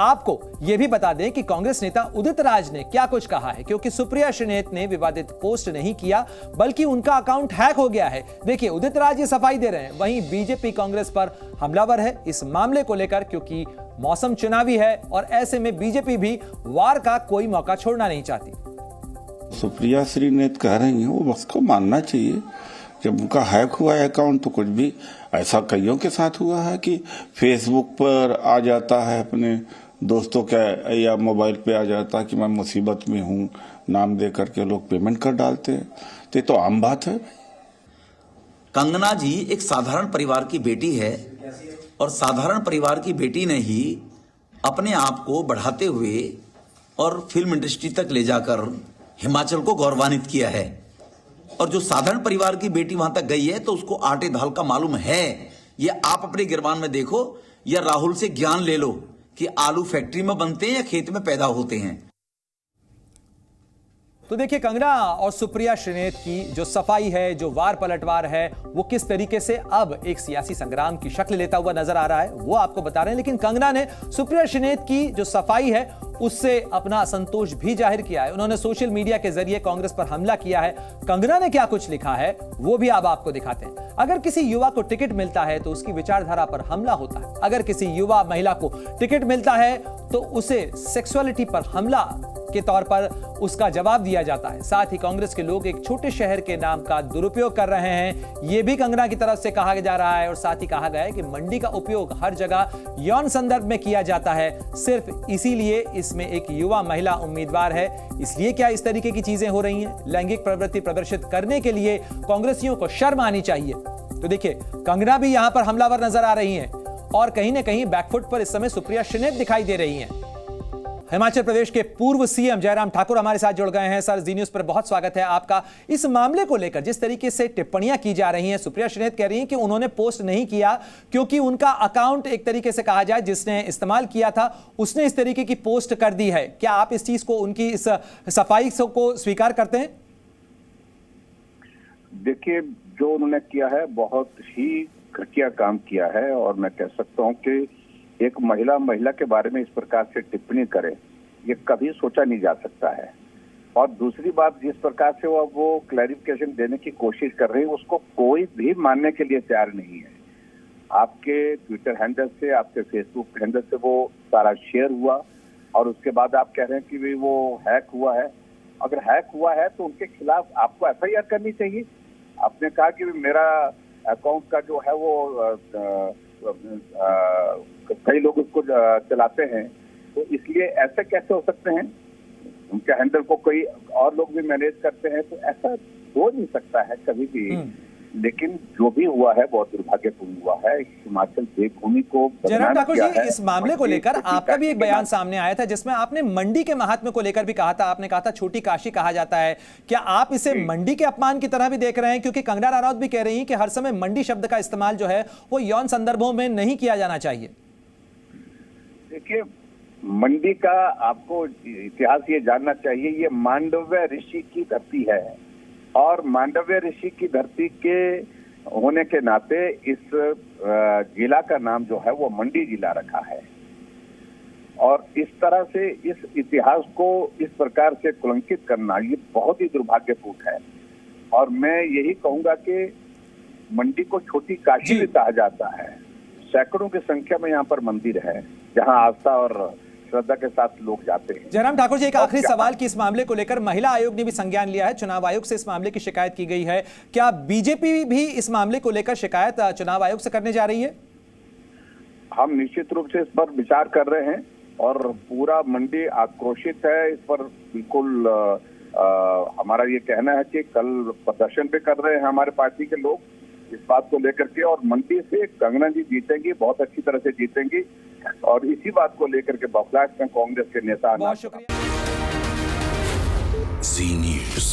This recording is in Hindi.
आपको यह भी बता दें कि कांग्रेस नेता उदित राज ने क्या कुछ कहा है, क्योंकि सुप्रिया श्रीनेत ने विवादित पोस्ट नहीं किया बल्कि उनका अकाउंट हैक हो गया है। देखिए, उदित राज ये सफाई दे रहे हैं। वहीं बीजेपी कांग्रेस पर हमलावर है इस मामले को लेकर, क्योंकि मौसम चुनावी है और ऐसे में बीजेपी भी वार का कोई मौका छोड़ना नहीं चाहती। सुप्रिया श्रीनेत कह रही हैं, वो उसको मानना चाहिए। जब उनका हैक हुआ है अकाउंट, तो कुछ भी ऐसा कईयों के साथ हुआ है कि फेसबुक पर आ जाता है, अपने दोस्तों का या मोबाइल पे आ जाता है कि मैं मुसीबत में हूँ, नाम दे करके लोग पेमेंट कर डालते हैं। तो ये तो आम बात है। कंगना जी एक साधारण परिवार की बेटी है और साधारण परिवार की बेटी ने ही अपने आप को बढ़ाते हुए और फिल्म इंडस्ट्री तक ले जाकर हिमाचल को गौरवान्वित किया है। और जो साधारण परिवार की बेटी वहां तक गई है तो उसको आटे दाल का मालूम है। ये आप अपने गिरबान में देखो या राहुल से ज्ञान ले लो कि आलू फैक्ट्री में बनते हैं या खेत में पैदा होते हैं। तो देखिए, कंगना और सुप्रिया श्रीनेत की जो सफाई है, जो वार पलटवार है, वो किस तरीके से अब एक सियासी संग्राम की शक्ल लेता हुआ नजर आ रहा है, वो आपको बता रहे हैं। लेकिन कंगना ने सुप्रिया श्रीनेत की जो सफाई है उससे अपना असंतोष भी जाहिर किया है। उन्होंने सोशल मीडिया के जरिए कांग्रेस पर हमला किया है। कंगना ने क्या कुछ लिखा है वो भी अब आपको दिखाते हैं। अगर किसी युवा को टिकट मिलता है तो उसकी विचारधारा पर हमला होता है। अगर किसी युवा महिला को टिकट मिलता है तो उसे सेक्सुअलिटी पर हमला के तौर पर उसका जवाब दिया जाता है। साथ ही कांग्रेस के लोग एक छोटे शहर के नाम का दुरुपयोग कर रहे हैं, यह भी कंगना की तरफ से कहा जा रहा है। और साथ ही कहा गया है कि मंडी का उपयोग हर जगह यौन संदर्भ में किया जाता है, सिर्फ इसीलिए इसमें एक युवा महिला उम्मीदवार है, इसलिए क्या इस तरीके की चीजें हो रही हैं। लैंगिक प्रवृत्ति प्रदर्शित करने के लिए कांग्रेसियों को शर्म आनी चाहिए। तो देखिए, कंगना भी यहां पर हमलावर नजर आ रही हैं और कहीं ना कहीं बैकफुट पर इस समय सुप्रिया श्रीनेत दिखाई दे रही हैं। हिमाचल प्रदेश के पूर्व सीएम जयराम ठाकुर हमारे साथ जुड़ गए हैं। सर, जी न्यूज़ पर बहुत स्वागत है आपका। इस मामले को लेकर जिस तरीके से टिप्पणियां की जा रही हैं, सुप्रिया श्रीनेत कह रही हैं कि उन्होंने पोस्ट नहीं किया क्योंकि उनका अकाउंट, एक तरीके से कहा जाए, जिसने इस्तेमाल किया था उसने इस तरीके की पोस्ट कर दी है। क्या आप इस चीज को, उनकी इस सफाई को स्वीकार करते हैं? देखिए, जो उन्होंने किया है बहुत ही घटिया काम किया है और मैं कह सकता हूं कि एक महिला के बारे में इस प्रकार से टिप्पणी करे, ये कभी सोचा नहीं जा सकता है। और दूसरी बात, जिस प्रकार से वो क्लैरिफिकेशन देने की कोशिश कर रही है उसको कोई भी मानने के लिए तैयार नहीं है। आपके ट्विटर हैंडल से, आपके फेसबुक हैंडल से वो सारा शेयर हुआ और उसके बाद आप कह रहे हैं कि वो हैक हुआ है। अगर हैक हुआ है तो उनके खिलाफ आपको एफआईआर करनी चाहिए। आपने कहा कि मेरा अकाउंट का जो है वो कई लोग उसको चलाते हैं, तो इसलिए ऐसे कैसे हो सकते हैं? उनके हैंडल को कोई और लोग भी मैनेज करते हैं, तो ऐसा हो नहीं सकता है कभी भी। लेकिन जो भी हुआ है बहुत दुर्भाग्यपूर्ण हुआ है। हिमाचल देवभूमि को जयराम ठाकुर जी, इस मामले को लेकर आपका भी एक बयान सामने आया था जिसमें आपने मंडी के महात्म्य को लेकर भी कहा था। आपने कहा था छोटी काशी कहा जाता है। क्या आप इसे मंडी के अपमान की तरह भी देख रहे हैं? क्योंकि कंगना रनौत भी कह रही है कि हर समय मंडी शब्द का इस्तेमाल जो है वो यौन संदर्भों में नहीं किया जाना चाहिए। देखिए, मंडी का आपको इतिहास ये जानना चाहिए, ये मांडव्य ऋषि की धरती है और मांडव्य ऋषि की धरती के होने के नाते इस जिला का नाम जो है वो मंडी जिला रखा है। और इस तरह से इस इतिहास को इस प्रकार से कलंकित करना ये बहुत ही दुर्भाग्यपूर्ण है। और मैं यही कहूंगा कि मंडी को छोटी काशी भी कहा जाता है। सैकड़ों की संख्या में यहाँ पर मंदिर है जहाँ आस्था और श्रद्धा के साथ लोग जाते हैं। जयराम ठाकुर जी, एक आखिरी सवाल कि इस मामले को लेकर महिला आयोग ने भी संज्ञान लिया है, चुनाव आयोग से इस मामले की शिकायत की गई है। क्या बीजेपी भी इस मामले को लेकर शिकायत चुनाव आयोग से करने जा रही है? हम निश्चित रूप से इस पर विचार कर रहे हैं और पूरा मंडी आक्रोशित है इस पर। बिल्कुल हमारा ये कहना है कि कल प्रदर्शन भी कर रहे हैं हमारे पार्टी के लोग इस बात को लेकर के, और मंडी से कंगना जी जीतेंगी, बहुत अच्छी तरह से जीतेंगी। और इसी बात को लेकर के बौखलाहट में कांग्रेस के नेता। बहुत शुक्रिया। जी न्यूज़।